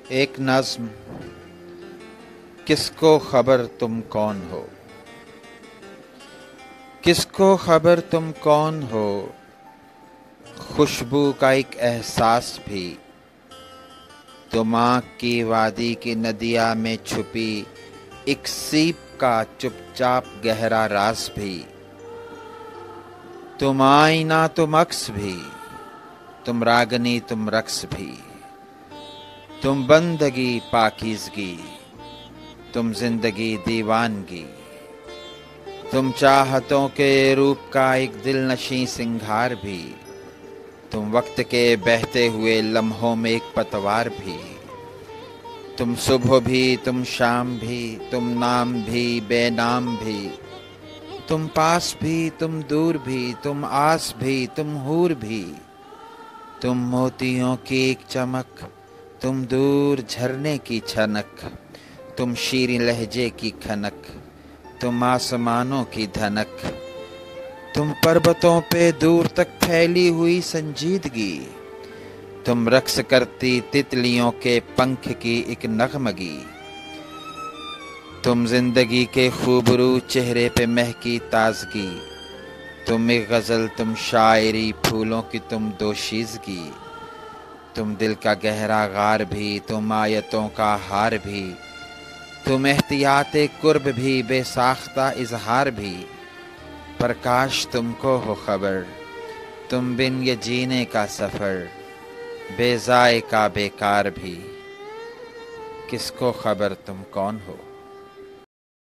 ایک نظم، کس کو خبر تم کون ہو؟ کس کو خبر تم کون ہو؟ خوشبو کا ایک احساس بھی، تم آنکھ کی وادی کی ندیا میں چھپی ایک سیپ کا چپ چاپ گہرا راز بھی، تم آئینہ تم عکس بھی، تم راگنی تم رقص بھی، تم بندگی پاکیزگی، تم زندگی دیوانگی، تم چاہتوں کے روپ کا ایک دل نشیں سنگھار بھی، تم وقت کے بہتے ہوئے لمحوں میں ایک پتوار بھی، تم صبح بھی تم شام بھی، تم نام بھی بے نام بھی، تم پاس بھی تم دور بھی، تم آس بھی تم حور بھی، تم موتیوں کی ایک چمک، تم دور جھرنے کی چھنک، تم شیریں لہجے کی کھنک، تم آسمانوں کی دھنک، تم پربتوں پہ دور تک پھیلی ہوئی سنجیدگی، تم رقص کرتی تتلیوں کے پنکھ کی ایک نغمگی، تم زندگی کے خوبرو چہرے پہ مہکی تازگی، تم ایک غزل، تم شاعری پھولوں کی تم دوشیزگی، تم دل کا گہرا غار بھی، تم آیتوں کا ہار بھی، تم احتیاط قرب بھی، بے ساختہ اظہار بھی، پر کاش تم کو ہو خبر، تم بن یہ جینے کا سفر بے ذائقہ بیکار بھی، کس کو خبر تم کون ہو؟